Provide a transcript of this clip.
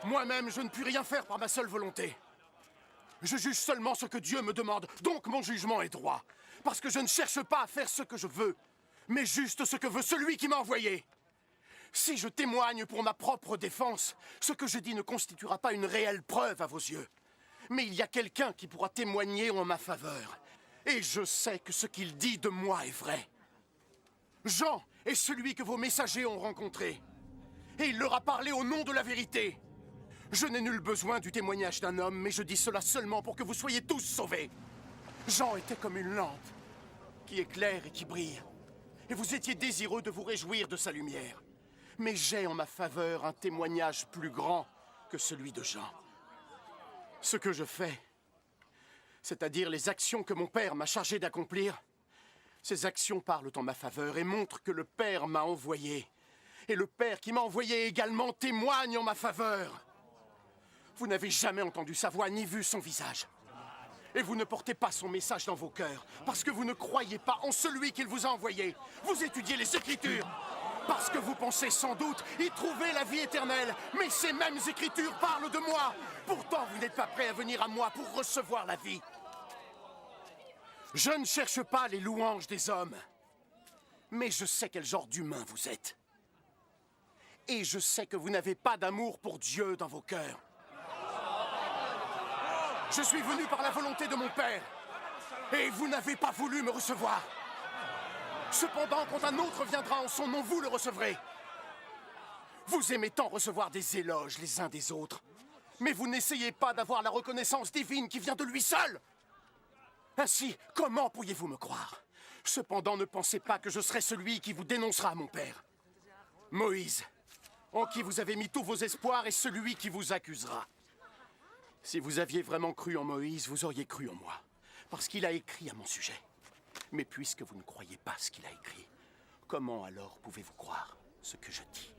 Moi-même, je ne puis rien faire par ma seule volonté. Je juge seulement ce que Dieu me demande, donc mon jugement est droit. Parce que je ne cherche pas à faire ce que je veux, mais juste ce que veut celui qui m'a envoyé. Si je témoigne pour ma propre défense, ce que je dis ne constituera pas une réelle preuve à vos yeux. Mais il y a quelqu'un qui pourra témoigner en ma faveur. Et je sais que ce qu'il dit de moi est vrai. Jean est celui que vos messagers ont rencontré. Et il leur a parlé au nom de la vérité. Je n'ai nul besoin du témoignage d'un homme, mais je dis cela seulement pour que vous soyez tous sauvés. Jean était comme une lampe, qui éclaire et qui brille. Et vous étiez désireux de vous réjouir de sa lumière. Mais j'ai en ma faveur un témoignage plus grand que celui de Jean. Ce que je fais, c'est-à-dire les actions que mon père m'a chargé d'accomplir, ces actions parlent en ma faveur et montrent que le Père m'a envoyé. Et le Père qui m'a envoyé également témoigne en ma faveur. Vous n'avez jamais entendu sa voix ni vu son visage. Et vous ne portez pas son message dans vos cœurs, parce que vous ne croyez pas en celui qu'il vous a envoyé. Vous étudiez les Écritures, parce que vous pensez sans doute y trouver la vie éternelle. Mais ces mêmes Écritures parlent de moi. Pourtant, vous n'êtes pas prêts à venir à moi pour recevoir la vie. Je ne cherche pas les louanges des hommes, mais je sais quel genre d'humain vous êtes. Et je sais que vous n'avez pas d'amour pour Dieu dans vos cœurs. Je suis venu par la volonté de mon Père, et vous n'avez pas voulu me recevoir. Cependant, quand un autre viendra en son nom, vous le recevrez. Vous aimez tant recevoir des éloges les uns des autres, mais vous n'essayez pas d'avoir la reconnaissance divine qui vient de lui seul. Ainsi, comment pourriez-vous me croire? Cependant, ne pensez pas que je serai celui qui vous dénoncera à mon Père. Moïse, en qui vous avez mis tous vos espoirs, est celui qui vous accusera. Si vous aviez vraiment cru en Moïse, vous auriez cru en moi, parce qu'il a écrit à mon sujet. Mais puisque vous ne croyez pas ce qu'il a écrit, comment alors pouvez-vous croire ce que je dis ?